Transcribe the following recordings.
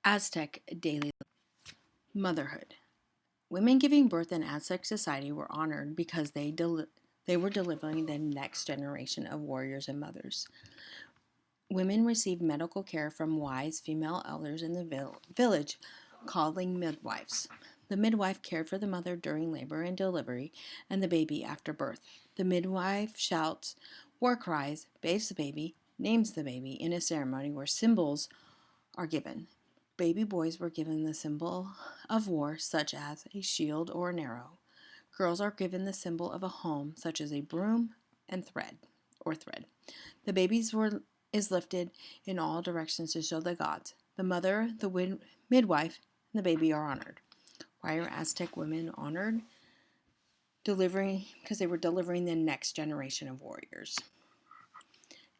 Aztec daily motherhood. Women giving birth in Aztec society were honored because they were delivering the next generation of warriors and mothers. Women received medical care from wise female elders in the village, called midwives. The midwife cared for the mother during labor and delivery and the baby after birth. The midwife shouts war cries, bathes the baby, names the baby in a ceremony where symbols are given. Baby boys were given the symbol of war, such as a shield or an arrow. Girls are given the symbol of a home, such as a broom and thread. The babies is lifted in all directions to show the gods. The mother, the midwife, and the baby are honored. Why are Aztec women honored? Because they were delivering the next generation of warriors.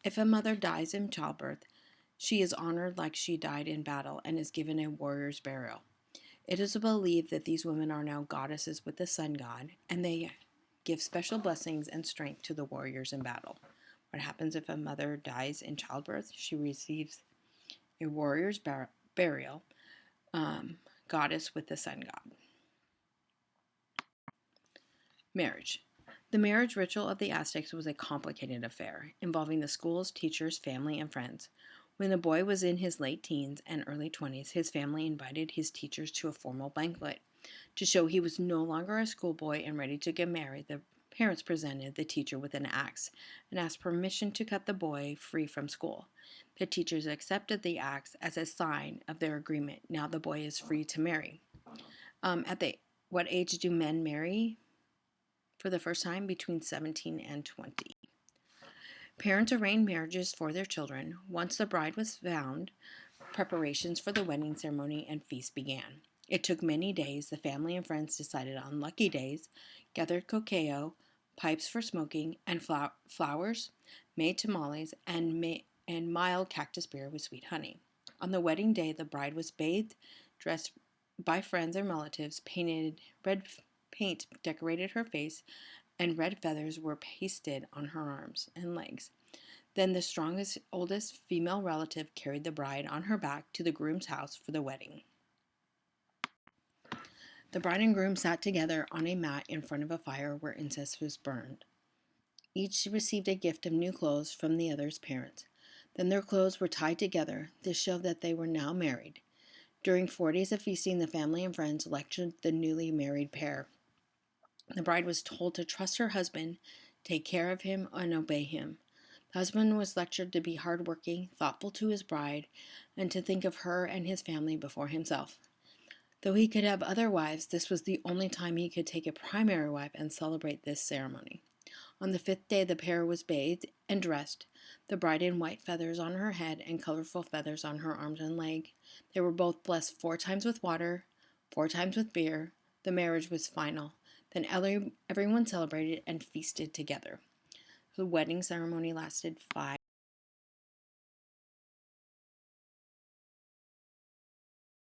If a mother dies in childbirth, she is honored like she died in battle and is given a warrior's burial. It is believed that these women are now goddesses with the sun god, and they give special blessings and strength to the warriors in battle. What happens if a mother dies in childbirth? She receives a warrior's burial, goddess with the sun god. Marriage. The marriage ritual of the Aztecs was a complicated affair, involving the schools, teachers, family, and friends. When the boy was in his late teens and early 20s, his family invited his teachers to a formal banquet. To show he was no longer a schoolboy and ready to get married, the parents presented the teacher with an axe and asked permission to cut the boy free from school. The teachers accepted the axe as a sign of their agreement. Now the boy is free to marry. What age do men marry for the first time? Between 17 and 20. Parents arranged marriages for their children. Once the bride was found, preparations for the wedding ceremony and feast began. It took many days. The family and friends decided on lucky days, gathered cacao, pipes for smoking, and flowers, made tamales, and mild cactus beer with sweet honey. On the wedding day, the bride was bathed, dressed by friends and relatives, red paint decorated her face, and red feathers were pasted on her arms and legs. Then the strongest, oldest female relative carried the bride on her back to the groom's house for the wedding. The bride and groom sat together on a mat in front of a fire where incense was burned. Each received a gift of new clothes from the other's parents. Then their clothes were tied together. This showed that they were now married. During 4 days of feasting, the family and friends lectured the newly married pair. The bride was told to trust her husband, take care of him, and obey him. The husband was lectured to be hardworking, thoughtful to his bride, and to think of her and his family before himself. Though he could have other wives, this was the only time he could take a primary wife and celebrate this ceremony. On the 5th day, the pair was bathed and dressed, the bride in white feathers on her head and colorful feathers on her arms and leg. They were both blessed 4 times with water, 4 times with beer. The marriage was final. Then everyone celebrated and feasted together. The wedding ceremony lasted 5